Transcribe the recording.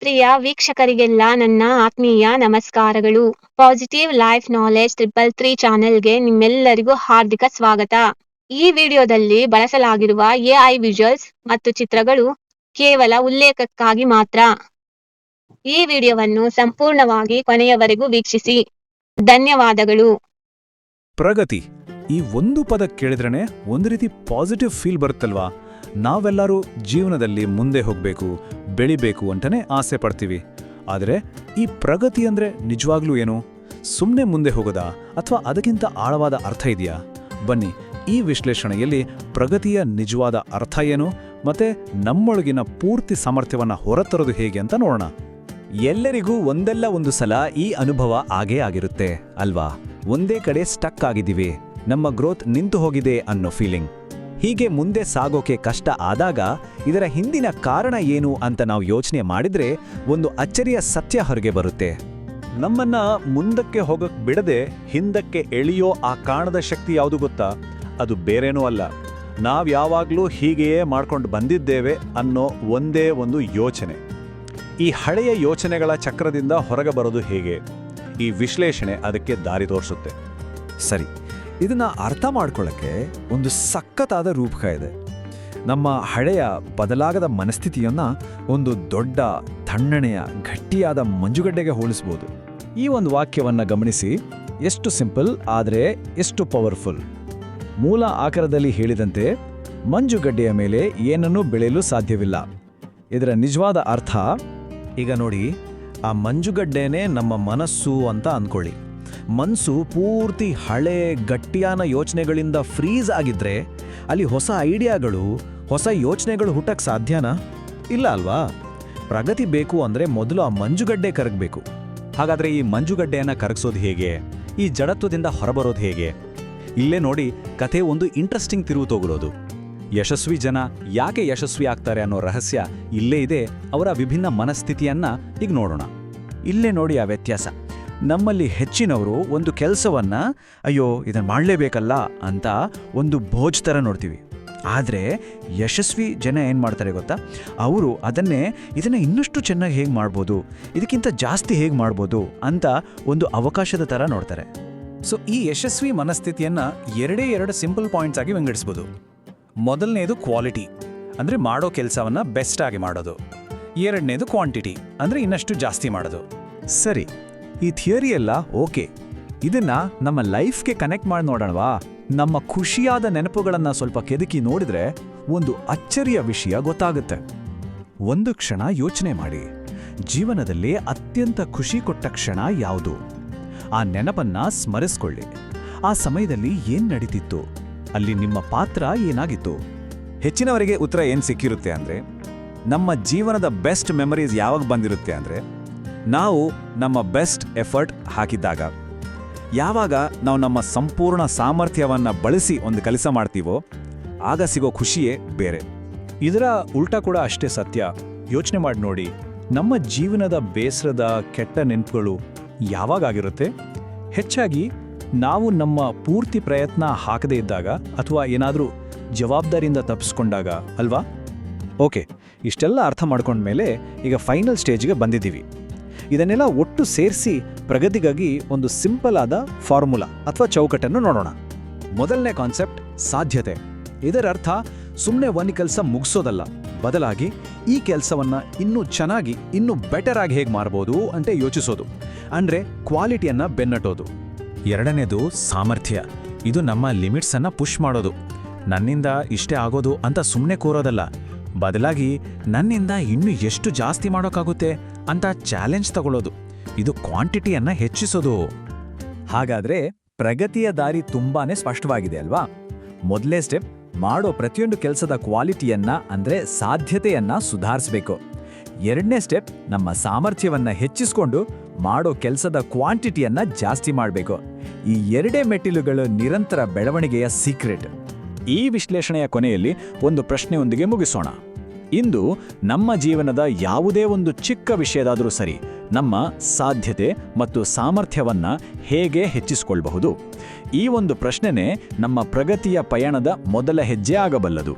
ಪ್ರಿಯ ವೀಕ್ಷಕರಿಗೆಲ್ಲ ನನ್ನ ಆತ್ಮೀಯ ನಮಸ್ಕಾರಗಳು. ಪಾಸಿಟಿವ್ ಲೈಫ್ ನಾಲೆಡ್ಜ್ 333 ಚಾನೆಲ್ಗೆ ನಿಮ್ಮೆಲ್ಲರಿಗೂ ಹಾರ್ದಿಕ ಸ್ವಾಗತ. ಈ ವಿಡಿಯೋದಲ್ಲಿ ಬಳಸಲಾಗಿರುವ ಎಐ ವಿಜುವಲ್ಸ್ ಮತ್ತು ಚಿತ್ರಗಳು ಕೇವಲ ಉಲ್ಲೇಖಕ್ಕಾಗಿ ಮಾತ್ರ. ಈ ವಿಡಿಯೋವನ್ನು ಸಂಪೂರ್ಣವಾಗಿ ಕೊನೆಯವರೆಗೂ ವೀಕ್ಷಿಸಿ. ಧನ್ಯವಾದಗಳು. ಪ್ರಗತಿ ಈ ಒಂದು ಪದ ಕೇಳಿದ್ರೇ ಒಂದು ರೀತಿ ಪಾಸಿಟಿವ್ ಫೀಲ್ ಬರುತ್ತಲ್ವಾ? ನಾವೆಲ್ಲರೂ ಜೀವನದಲ್ಲಿ ಮುಂದೆ ಹೋಗಬೇಕು, ಬೆಳಿಬೇಕು ಅಂತಲೇ ಆಸೆ ಪಡ್ತೀವಿ. ಆದರೆ ಈ ಪ್ರಗತಿ ಅಂದರೆ ನಿಜವಾಗ್ಲೂ ಏನು? ಸುಮ್ಮನೆ ಮುಂದೆ ಹೋಗೋದಾ ಅಥವಾ ಅದಕ್ಕಿಂತ ಆಳವಾದ ಅರ್ಥ ಇದೆಯಾ? ಬನ್ನಿ, ಈ ವಿಶ್ಲೇಷಣೆಯಲ್ಲಿ ಪ್ರಗತಿಯ ನಿಜವಾದ ಅರ್ಥ ಏನು ಮತ್ತೆ ನಮ್ಮೊಳಗಿನ ಪೂರ್ತಿ ಸಾಮರ್ಥ್ಯವನ್ನು ಹೊರತರೋದು ಹೇಗೆ ಅಂತ ನೋಡೋಣ. ಎಲ್ಲರಿಗೂ ಒಂದಲ್ಲ ಒಂದು ಸಲ ಈ ಅನುಭವ ಆಗೇ ಆಗಿರುತ್ತೆ ಅಲ್ವಾ? ಒಂದೇ ಕಡೆ ಸ್ಟಕ್ ಆಗಿದ್ದೀವಿ, ನಮ್ಮ ಗ್ರೋತ್ ನಿಂತು ಹೋಗಿದೆ ಅನ್ನೋ ಫೀಲಿಂಗ್. ಹೀಗೆ ಮುಂದೆ ಸಾಗೋಕೆ ಕಷ್ಟ ಆದಾಗ ಇದರ ಹಿಂದಿನ ಕಾರಣ ಏನು ಅಂತ ನಾವು ಯೋಚನೆ ಮಾಡಿದ್ರೆ ಒಂದು ಅಚ್ಚರಿಯ ಸತ್ಯ ಹೊರಗೆ ಬರುತ್ತೆ. ನಮ್ಮನ್ನ ಮುಂದಕ್ಕೆ ಹೋಗಕ್ ಬಿಡದೆ ಹಿಂದಕ್ಕೆ ಎಳೆಯೋ ಆ ಕಾಣದ ಶಕ್ತಿ ಯಾವುದು ಗೊತ್ತಾ? ಅದು ಬೇರೇನೂ ಅಲ್ಲ, ನಾವ್ ಯಾವಾಗ್ಲೂ ಹೀಗೆಯೇ ಮಾಡ್ಕೊಂಡು ಬಂದಿದ್ದೇವೆ ಅನ್ನೋ ಒಂದೇ ಒಂದು ಯೋಚನೆ. ಈ ಹಳೆಯ ಯೋಚನೆಗಳ ಚಕ್ರದಿಂದ ಹೊರಗೆ ಬರೋದು ಹೇಗೆ? ಈ ವಿಶ್ಲೇಷಣೆ ಅದಕ್ಕೆ ದಾರಿ ತೋರಿಸುತ್ತೆ. ಸರಿ, ಇದನ್ನ ಅರ್ಥ ಮಾಡ್ಕೊಳ್ಳೋಕ್ಕೆ ಒಂದು ಸಖತ್ತಾದ ರೂಪಕ ಇದೆ. ನಮ್ಮ ಹಳೆಯ ಬದಲಾಗದ ಮನಸ್ಥಿತಿಯನ್ನ ಒಂದು ದೊಡ್ಡ ತಣ್ಣನೆಯ ಗಟ್ಟಿಯಾದ ಮಂಜುಗಡ್ಡೆಗೆ ಹೋಲಿಸ್ಬೋದು. ಈ ಒಂದು ವಾಕ್ಯವನ್ನ ಗಮನಿಸಿ, ಎಷ್ಟು ಸಿಂಪಲ್ ಆದರೆ ಎಷ್ಟು ಪವರ್ಫುಲ್. ಮೂಲ ಆಕಾರದಲ್ಲಿ ಹೇಳಿದಂತೆ ಮಂಜುಗಡ್ಡೆಯ ಮೇಲೆ ಏನನ್ನೂ ಬೆಳೆಯಲು ಸಾಧ್ಯವಿಲ್ಲ. ಇದರ ನಿಜವಾದ ಅರ್ಥ, ಈಗ ನೋಡಿ, ಆ ಮಂಜುಗಡ್ಡೆನೇ ನಮ್ಮ ಮನಸ್ಸು ಅಂತ ಅಂದ್ಕೊಳ್ಳಿ. ಮನಸ್ಸು ಪೂರ್ತಿ ಹಳೆ ಗಟ್ಟಿಯಾದ ಯೋಚನೆಗಳಿಂದ ಫ್ರೀಸ್ ಆಗಿದ್ರೆ ಅಲ್ಲಿ ಹೊಸ ಐಡಿಯಾಗಳು, ಹೊಸ ಯೋಚನೆಗಳು ಹುಟ್ಟಕ್ಕೆ ಸಾಧ್ಯನಾ? ಇಲ್ಲ ಅಲ್ವಾ? ಪ್ರಗತಿ ಬೇಕು ಅಂದರೆ ಮೊದಲು ಆ ಮಂಜುಗಡ್ಡೆ ಕರಗಬೇಕು. ಹಾಗಾದ್ರೆ ಈ ಮಂಜುಗಡ್ಡೆಯನ್ನು ಕರಗಿಸೋದು ಹೇಗೆ? ಈ ಜಡತ್ವದಿಂದ ಹೊರಬರೋದು ಹೇಗೆ? ಇಲ್ಲೇ ನೋಡಿ, ಕಥೆ ಒಂದು ಇಂಟ್ರೆಸ್ಟಿಂಗ್ ತಿರುವು ತಗೊಳ್ಳೋದು. ಯಶಸ್ವಿ ಜನ ಯಾಕೆ ಯಶಸ್ವಿ ಆಗ್ತಾರೆ ಅನ್ನೋ ರಹಸ್ಯ ಇಲ್ಲೇ ಇದೆ. ಅವರ ವಿಭಿನ್ನ ಮನಸ್ಥಿತಿಯನ್ನ ಈಗ ನೋಡೋಣ. ಇಲ್ಲೇ ನೋಡಿ ಆ ವ್ಯತ್ಯಾಸ. ನಮ್ಮಲ್ಲಿ ಹೆಚ್ಚಿನವರು ಒಂದು ಕೆಲಸವನ್ನ ಅಯ್ಯೋ ಇದನ್ನು ಮಾಡಲೇಬೇಕಲ್ಲ ಅಂತ ಒಂದು ಬೋಜ್ ಥರ ನೋಡ್ತೀವಿ. ಆದರೆ ಯಶಸ್ವಿ ಜನ ಏನು ಮಾಡ್ತಾರೆ ಗೊತ್ತಾ? ಅವರು ಇದನ್ನು ಇನ್ನಷ್ಟು ಚೆನ್ನಾಗಿ ಹೇಗೆ ಮಾಡ್ಬೋದು, ಇದಕ್ಕಿಂತ ಜಾಸ್ತಿ ಹೇಗೆ ಮಾಡ್ಬೋದು ಅಂತ ಒಂದು ಅವಕಾಶದ ಥರ ನೋಡ್ತಾರೆ. ಸೊ ಈ ಯಶಸ್ವಿ ಮನಸ್ಥಿತಿಯನ್ನ ಎರಡು ಸಿಂಪಲ್ ಪಾಯಿಂಟ್ಸ್ ಆಗಿ ವಿಂಗಡಿಸ್ಬೋದು. ಮೊದಲನೇದು ಕ್ವಾಲಿಟಿ, ಅಂದರೆ ಮಾಡೋ ಕೆಲಸವನ್ನ ಬೆಸ್ಟ್ ಆಗಿ ಮಾಡೋದು. ಎರಡನೇದು ಕ್ವಾಂಟಿಟಿ, ಅಂದರೆ ಇನ್ನಷ್ಟು ಜಾಸ್ತಿ ಮಾಡೋದು. ಸರಿ, ಈ ಥಿಯರಿ ಎಲ್ಲ ಓಕೆ. ಇದನ್ನ ನಮ್ಮ ಲೈಫ್ಗೆ ಕನೆಕ್ಟ್ ಮಾಡಿ ನೋಡೋಣವಾ? ನಮ್ಮ ಖುಷಿಯಾದ ನೆನಪುಗಳನ್ನು ಸ್ವಲ್ಪ ಕೆದಕಿ ನೋಡಿದ್ರೆ ಒಂದು ಅಚ್ಚರಿಯ ವಿಷಯ ಗೊತ್ತಾಗುತ್ತೆ. ಒಂದು ಕ್ಷಣ ಯೋಚನೆ ಮಾಡಿ, ಜೀವನದಲ್ಲಿ ಅತ್ಯಂತ ಖುಷಿ ಕೊಟ್ಟ ಕ್ಷಣ ಯಾವುದು? ಆ ನೆನಪನ್ನ ಸ್ಮರಿಸ್ಕೊಳ್ಳಿ. ಆ ಸಮಯದಲ್ಲಿ ಏನ್ ನಡೀತಿತ್ತು? ಅಲ್ಲಿ ನಿಮ್ಮ ಪಾತ್ರ ಏನಾಗಿತ್ತು? ಹೆಚ್ಚಿನವರಿಗೆ ಉತ್ತರ ಏನು ಸಿಕ್ಕಿರುತ್ತೆ ಅಂದರೆ, ನಮ್ಮ ಜೀವನದ ಬೆಸ್ಟ್ ಮೆಮರೀಸ್ ಯಾವಾಗ ಬಂದಿರುತ್ತೆ ಅಂದರೆ, ನಾವು ನಮ್ಮ ಬೆಸ್ಟ್ ಎಫರ್ಟ್ ಹಾಕಿದ್ದಾಗ. ಯಾವಾಗ ನಾವು ನಮ್ಮ ಸಂಪೂರ್ಣ ಸಾಮರ್ಥ್ಯವನ್ನು ಬಳಸಿ ಒಂದು ಕೆಲಸ ಮಾಡ್ತೀವೋ ಆಗ ಸಿಗೋ ಖುಷಿಯೇ ಬೇರೆ. ಇದರ ಉಲ್ಟಾ ಕೂಡ ಅಷ್ಟೇ ಸತ್ಯ. ಯೋಚನೆ ಮಾಡಿ ನೋಡಿ, ನಮ್ಮ ಜೀವನದ ಬೇಸರದ ಕೆಟ್ಟ ನೆನಪುಗಳು ಯಾವಾಗಾಗಿರುತ್ತೆ? ಹೆಚ್ಚಾಗಿ ನಾವು ನಮ್ಮ ಪೂರ್ತಿ ಪ್ರಯತ್ನ ಹಾಕದೇ ಇದ್ದಾಗ ಅಥವಾ ಏನಾದರೂ ಜವಾಬ್ದಾರಿಯಿಂದ ತಪ್ಪಿಸ್ಕೊಂಡಾಗ ಅಲ್ವಾ? ಓಕೆ, ಇಷ್ಟೆಲ್ಲ ಅರ್ಥ ಮಾಡ್ಕೊಂಡ್ಮೇಲೆ ಈಗ ಫೈನಲ್ ಸ್ಟೇಜ್ಗೆ ಬಂದಿದ್ದೀವಿ. ಇದನ್ನೆಲ್ಲ ಒಟ್ಟು ಸೇರಿಸಿ ಪ್ರಗತಿಗಾಗಿ ಒಂದು ಸಿಂಪಲ್ ಆದ ಫಾರ್ಮುಲಾ ಅಥವಾ ಚೌಕಟ್ಟನ್ನು ನೋಡೋಣ. ಮೊದಲನೇ ಕಾನ್ಸೆಪ್ಟ್ ಸಾಧ್ಯತೆ. ಇದರರ್ಥ ಸುಮ್ಮನೆ ಒಂದು ಕೆಲಸ ಮುಗಿಸೋದಲ್ಲ, ಬದಲಾಗಿ ಈ ಕೆಲಸವನ್ನ ಇನ್ನೂ ಚೆನ್ನಾಗಿ, ಇನ್ನೂ ಬೆಟರ್ ಆಗಿ ಹೇಗೆ ಮಾಡ್ಬೋದು ಅಂತ ಯೋಚಿಸೋದು. ಅಂದರೆ ಕ್ವಾಲಿಟಿಯನ್ನ ಬೆನ್ನಟ್ಟೋದು. ಎರಡನೇದು ಸಾಮರ್ಥ್ಯ. ಇದು ನಮ್ಮ ಲಿಮಿಟ್ಸನ್ನು ಪುಷ್ ಮಾಡೋದು. ನನ್ನಿಂದ ಇಷ್ಟೇ ಆಗೋದು ಅಂತ ಸುಮ್ಮನೆ ಕೂರೋದಲ್ಲ, ಬದಲಾಗಿ ನನ್ನಿಂದ ಇನ್ನೂ ಎಷ್ಟು ಜಾಸ್ತಿ ಮಾಡೋಕ್ಕಾಗುತ್ತೆ ಅಂತ ಚಾಲೆಂಜ್ ತಗೊಳ್ಳೋದು. ಇದು ಕ್ವಾಂಟಿಟಿಯನ್ನ ಹೆಚ್ಚಿಸೋದು. ಹಾಗಾದ್ರೆ ಪ್ರಗತಿಯ ದಾರಿ ತುಂಬಾನೇ ಸ್ಪಷ್ಟವಾಗಿದೆ ಅಲ್ವಾ? ಮೊದಲನೇ ಸ್ಟೆಪ್, ಮಾಡೋ ಪ್ರತಿಯೊಂದು ಕೆಲಸದ ಕ್ವಾಲಿಟಿಯನ್ನ ಅಂದ್ರೆ ಸಾಧ್ಯತೆಯನ್ನ ಸುಧಾರಿಸಬೇಕು. ಎರಡನೇ ಸ್ಟೆಪ್, ನಮ್ಮ ಸಾಮರ್ಥ್ಯವನ್ನ ಹೆಚ್ಚಿಸಿಕೊಂಡು ಮಾಡೋ ಕೆಲಸದ ಕ್ವಾಂಟಿಟಿಯನ್ನ ಜಾಸ್ತಿ ಮಾಡಬೇಕು. ಈ ಎರಡೇ ಮೆಟ್ಟಿಲುಗಳು ನಿರಂತರ ಬೆಳವಣಿಗೆಯ ಸೀಕ್ರೆಟ್. ಈ ವಿಶ್ಲೇಷಣೆಯ ಕೊನೆಯಲ್ಲಿ ಒಂದು ಪ್ರಶ್ನೆಯೊಂದಿಗೆ ಮುಗಿಸೋಣ. ಇಂದು ನಮ್ಮ ಜೀವನದ ಯಾವುದೇ ಒಂದು ಚಿಕ್ಕ ವಿಷಯದಾದರೂ ಸರಿ, ನಮ್ಮ ಸಾಧ್ಯತೆ ಮತ್ತು ಸಾಮರ್ಥ್ಯವನ್ನ ಹೇಗೆ ಹೆಚ್ಚಿಸಿಕೊಳ್ಳಬಹುದು? ಈ ಒಂದು ಪ್ರಶ್ನೆನೇ ನಮ್ಮ ಪ್ರಗತಿಯ ಪಯಣದ ಮೊದಲ ಹೆಜ್ಜೆ ಆಗಬಲ್ಲದು.